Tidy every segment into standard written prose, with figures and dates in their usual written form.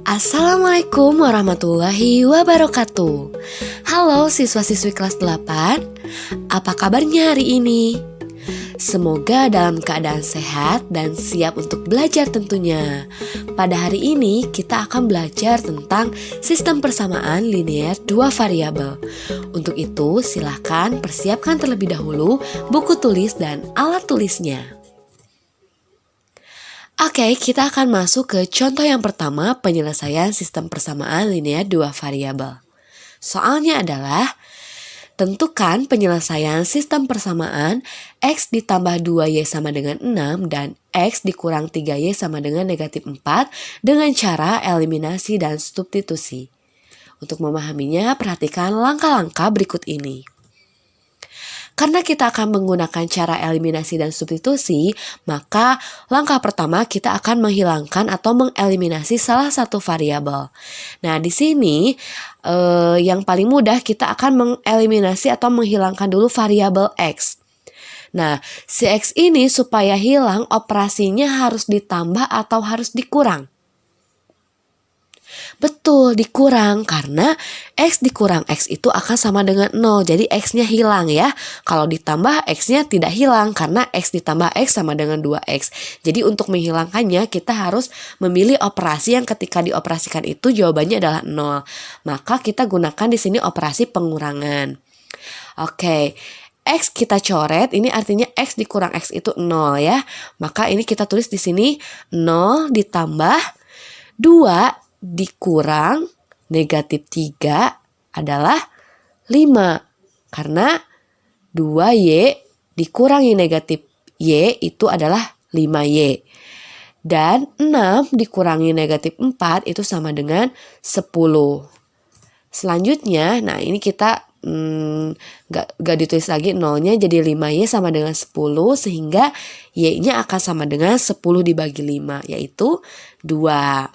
Assalamualaikum warahmatullahi wabarakatuh. Halo siswa-siswi kelas 8, apa kabarnya hari ini? Semoga dalam keadaan sehat dan siap untuk belajar tentunya. Pada hari ini kita akan belajar tentang sistem persamaan linear dua variabel. Untuk itu silakan persiapkan terlebih dahulu buku tulis dan alat tulisnya. Oke, kita akan masuk ke contoh yang pertama, penyelesaian sistem persamaan linear dua variabel. Soalnya adalah, tentukan penyelesaian sistem persamaan X ditambah 2Y sama dengan 6 dan X dikurang 3Y sama dengan negatif 4 dengan cara eliminasi dan substitusi. Untuk memahaminya, perhatikan langkah-langkah berikut ini. Karena kita akan menggunakan cara eliminasi dan substitusi, maka langkah pertama kita akan menghilangkan atau mengeliminasi salah satu variabel. Nah, di sini yang paling mudah kita akan mengeliminasi atau menghilangkan dulu variabel X. Nah, si X ini supaya hilang operasinya harus ditambah atau harus dikurang. Betul, dikurang karena X dikurang X itu akan sama dengan 0. Jadi X-nya hilang ya. Kalau ditambah X-nya tidak hilang karena X ditambah X sama dengan 2X. Jadi untuk menghilangkannya kita harus memilih operasi yang ketika dioperasikan itu jawabannya adalah 0. Maka kita gunakan di sini operasi pengurangan. Oke. X kita coret, ini artinya X dikurang X itu 0 ya. Maka ini kita tulis di sini 0 ditambah 2 dikurang negatif 3 adalah 5. Karena 2Y dikurangi negatif Y itu adalah 5Y. Dan 6 dikurangi negatif 4 itu sama dengan 10. Selanjutnya, nah ini kita gak ditulis lagi nolnya, jadi 5Y sama dengan 10 sehingga Y-nya akan sama dengan 10 dibagi 5 yaitu 2.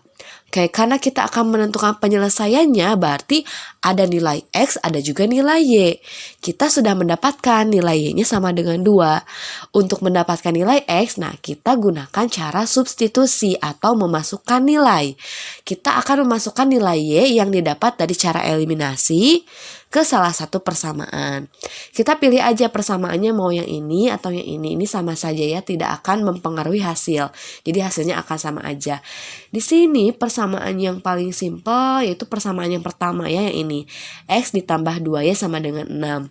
Oke, karena kita akan menentukan penyelesaiannya, berarti ada nilai X, ada juga nilai Y. Kita sudah mendapatkan nilai Y-nya sama dengan 2. Untuk mendapatkan nilai X, nah kita gunakan cara substitusi atau memasukkan nilai. Kita akan memasukkan nilai Y yang didapat dari cara eliminasi ke salah satu persamaan. Kita pilih aja persamaannya mau yang ini atau yang ini. Ini sama saja ya, tidak akan mempengaruhi hasil. Jadi hasilnya akan sama aja. Di sini persamaan yang paling simpel yaitu persamaan yang pertama ya, yang ini. X ditambah 2Y sama dengan 6.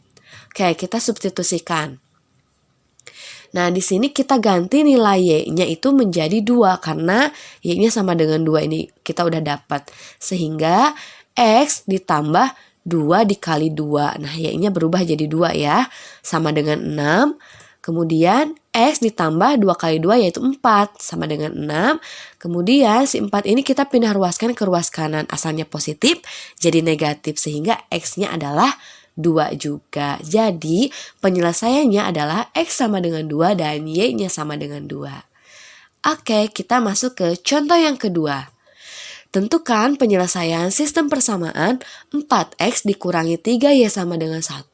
Oke, kita substitusikan. Nah, di sini kita ganti nilai Y-nya itu menjadi 2 karena Y-nya sama dengan 2 ini kita udah dapat. Sehingga X ditambah 2 dikali 2. Nah, Y-nya berubah jadi 2 ya. Sama dengan 6. Kemudian X ditambah 2 kali 2 yaitu 4. Sama dengan 6. Kemudian si 4 ini kita pindah ruaskan ke ruas kanan. Asalnya positif jadi negatif. Sehingga X-nya adalah 2 juga. Jadi penyelesaiannya adalah X sama dengan 2 dan Y-nya sama dengan 2. Oke, kita masuk ke contoh yang kedua. Tentukan penyelesaian sistem persamaan 4X dikurangi 3Y sama dengan 1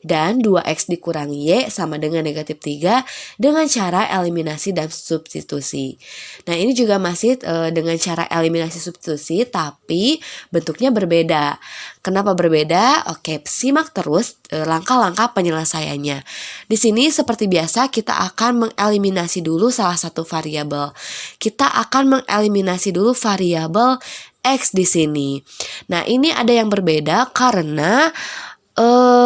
dan 2X dikurangi Y sama dengan negatif 3 dengan cara eliminasi dan substitusi. Nah, ini juga masih dengan cara eliminasi substitusi tapi bentuknya berbeda. Kenapa berbeda? Oke, simak terus langkah-langkah penyelesaiannya. Di sini seperti biasa kita akan mengeliminasi dulu salah satu variabel. Kita akan mengeliminasi dulu variabel X di sini. Nah, ini ada yang berbeda karena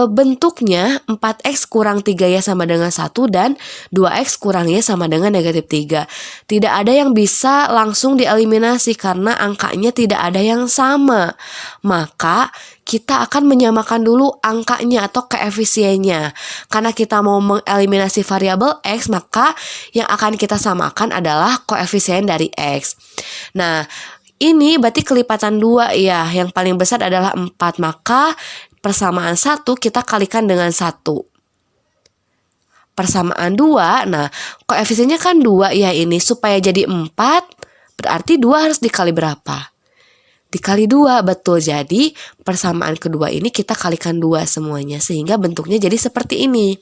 bentuknya 4X kurang 3Y sama dengan 1 dan 2X kurang Y sama dengan negatif 3. Tidak ada yang bisa langsung dieliminasi karena angkanya tidak ada yang sama. Maka kita akan menyamakan dulu angkanya atau koefisiennya. Karena kita mau mengeliminasi variabel X, maka yang akan kita samakan adalah koefisien dari X. Nah, ini berarti kelipatan 2 ya. Yang paling besar adalah 4. Maka persamaan 1 kita kalikan dengan 1. Persamaan 2, nah koefisiennya kan 2 ya ini. Supaya jadi 4, berarti 2 harus dikali berapa? dikali 2, betul. Jadi persamaan kedua ini kita kalikan 2 semuanya sehingga bentuknya jadi seperti ini.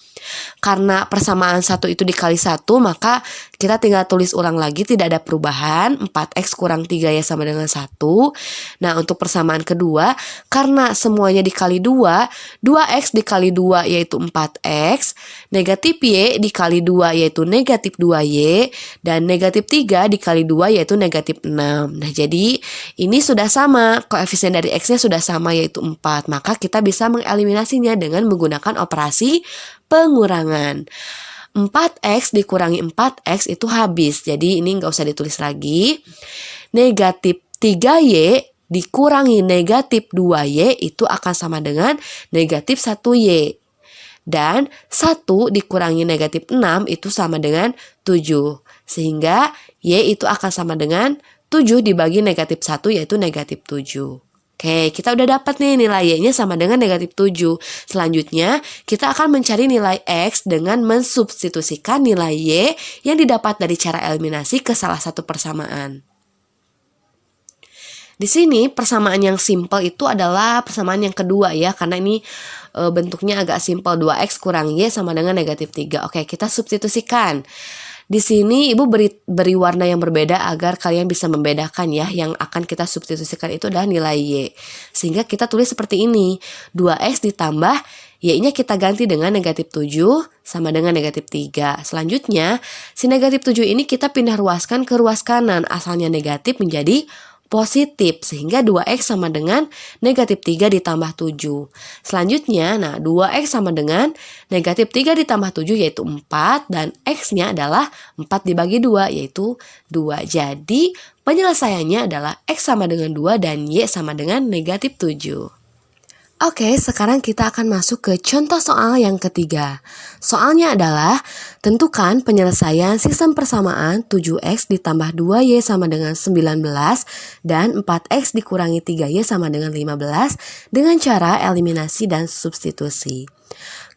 Karena persamaan 1 itu dikali 1, maka kita tinggal tulis ulang lagi, tidak ada perubahan. 4x kurang 3 ya sama dengan 1. Nah, untuk persamaan kedua, karena semuanya dikali 2, 2x dikali 2 yaitu 4x, negatif y dikali 2 yaitu negatif 2y, dan negatif 3 dikali 2 yaitu negatif 6. Nah, jadi ini sudah sama, koefisien dari x-nya sudah sama yaitu 4. Maka kita bisa mengeliminasinya dengan menggunakan operasi pengurangan. 4x dikurangi 4x itu habis. Jadi ini nggak usah ditulis lagi. Negatif 3y dikurangi negatif 2y itu akan sama dengan negatif 1y. Dan 1 dikurangi negatif 6 itu sama dengan 7. Sehingga y itu akan sama dengan 7 dibagi negatif 1 yaitu negatif 7. Oke, kita udah dapat nih nilai y-nya sama dengan negatif 7. Selanjutnya, kita akan mencari nilai x dengan mensubstitusikan nilai y yang didapat dari cara eliminasi ke salah satu persamaan. Di sini persamaan yang simpel itu adalah persamaan yang kedua ya, karena ini bentuknya agak simpel, 2x kurang y sama dengan negatif 3. Oke, kita substitusikan. Di sini Ibu beri warna yang berbeda agar kalian bisa membedakan ya. Yang akan kita substitusikan itu adalah nilai y. Sehingga kita tulis seperti ini. 2x ditambah y-nya kita ganti dengan negatif 7 sama dengan negatif 3. Selanjutnya, si negatif 7 ini kita pindah ruaskan ke ruas kanan. Asalnya negatif menjadi positif, sehingga 2x sama dengan negatif 3 ditambah 7. Selanjutnya, nah 2x sama dengan negatif 3 ditambah 7 yaitu 4, dan x-nya adalah 4 dibagi 2 yaitu 2. Jadi penyelesaiannya adalah x sama dengan 2 dan y sama dengan negatif 7. Oke, sekarang kita akan masuk ke contoh soal yang ketiga. Soalnya adalah, tentukan penyelesaian sistem persamaan 7x ditambah 2y sama dengan 19 dan 4x dikurangi 3y sama dengan 15 dengan cara eliminasi dan substitusi.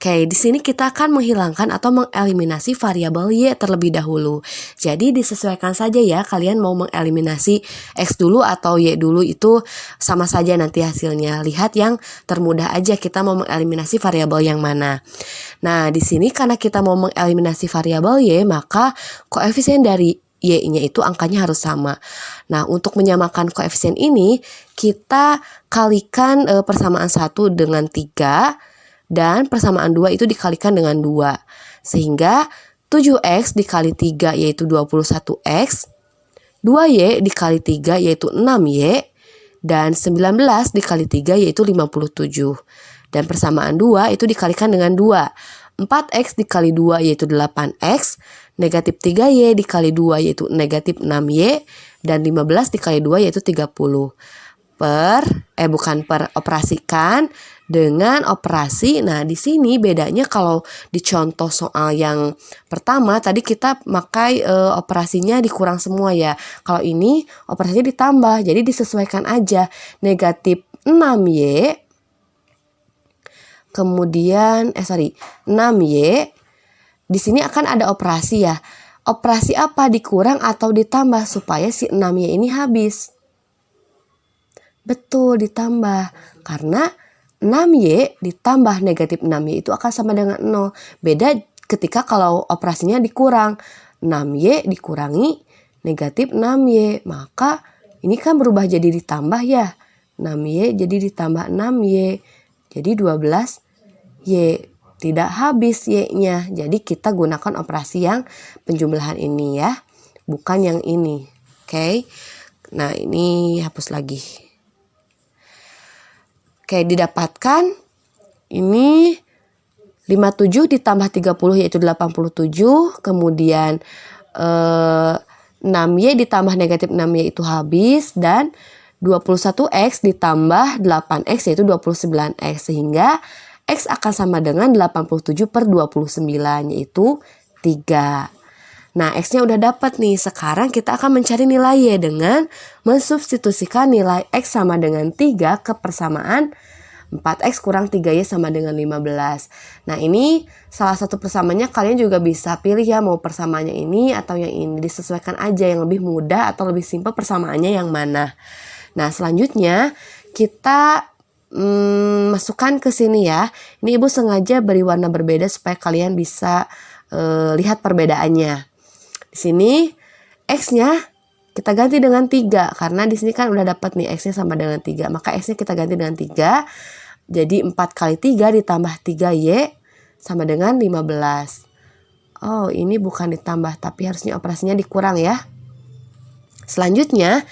Oke, di sini kita akan menghilangkan atau mengeliminasi variabel y terlebih dahulu. Jadi disesuaikan saja ya, kalian mau mengeliminasi x dulu atau y dulu itu sama saja nanti hasilnya. Lihat yang termudah aja, kita mau mengeliminasi variabel yang mana. Nah, di sini karena kita mau mengeliminasi variabel y, maka koefisien dari y-nya itu angkanya harus sama. Nah, untuk menyamakan koefisien ini, kita kalikan persamaan 1 dengan 3, dan persamaan 2 itu dikalikan dengan 2. Sehingga 7x dikali 3 yaitu 21x, 2y dikali 3 yaitu 6y, dan 19 dikali 3 yaitu 57. Dan persamaan 2 itu dikalikan dengan 2. 4x dikali 2 yaitu 8x, negatif 3y dikali 2 yaitu negatif 6y, dan 15 dikali 2 yaitu 30. Operasikan dengan operasi. Nah, di sini bedanya kalau di contoh soal yang pertama tadi kita pakai operasinya dikurang semua ya. Kalau ini operasinya ditambah, jadi disesuaikan aja. Negatif 6y kemudian 6y. Di sini akan ada operasi ya. Operasi apa? Dikurang atau ditambah supaya si 6y ini habis. Betul, ditambah. Karena 6y ditambah negatif 6y itu akan sama dengan 0. Beda ketika kalau operasinya dikurang. 6y dikurangi negatif 6y. Maka ini kan berubah jadi ditambah ya. 6y jadi ditambah 6y. Jadi 12y. Tidak habis y-nya. Jadi kita gunakan operasi yang penjumlahan ini ya. Bukan yang ini. Oke. Nah, ini hapus lagi. Oke, didapatkan ini 57 ditambah 30 yaitu 87. Kemudian 6y ditambah negatif 6y itu habis. Dan 21x ditambah 8x yaitu 29x. Sehingga x akan sama dengan 87 per 29 yaitu 3. Nah, x-nya udah dapat nih. Sekarang kita akan mencari nilai y dengan mensubstitusikan nilai x sama dengan 3 ke persamaan 4x kurang 3y sama dengan 15. Nah, ini salah satu persamaannya kalian juga bisa pilih ya, mau persamaannya ini atau yang ini. Disesuaikan aja yang lebih mudah atau lebih simpel persamaannya yang mana. Nah, selanjutnya kita masukkan ke sini ya. Ini Ibu sengaja beri warna berbeda supaya kalian bisa lihat perbedaannya. Di sini X-nya kita ganti dengan 3 karena di sini kan udah dapat nih X-nya sama dengan 3. Maka X-nya kita ganti dengan 3. Jadi 4 kali 3 ditambah 3Y sama dengan 15. Oh, ini bukan ditambah tapi harusnya operasinya dikurang ya. Selanjutnya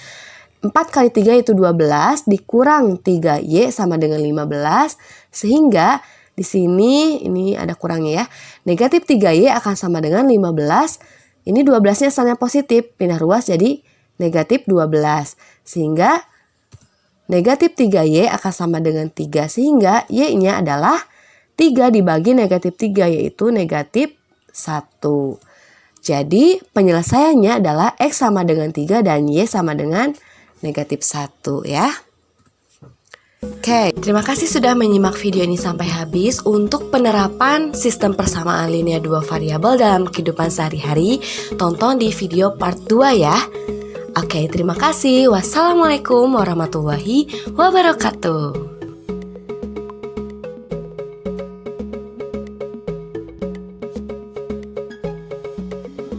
4 kali 3 itu 12 dikurang 3Y sama dengan 15 sehingga di sini ini ada kurangnya ya. Negatif 3Y akan sama dengan 15. Ini 12-nya sign positif, pindah ruas jadi negatif 12. Sehingga negatif 3Y akan sama dengan 3 sehingga Y-nya adalah 3 dibagi negatif 3 yaitu negatif 1. Jadi penyelesaiannya adalah X sama dengan 3 dan Y sama dengan negatif 1 ya. Oke, terima kasih sudah menyimak video ini sampai habis. Untuk penerapan sistem persamaan linear dua variabel dalam kehidupan sehari-hari, tonton di video part 2 ya. Oke, terima kasih. Wassalamualaikum warahmatullahi wabarakatuh.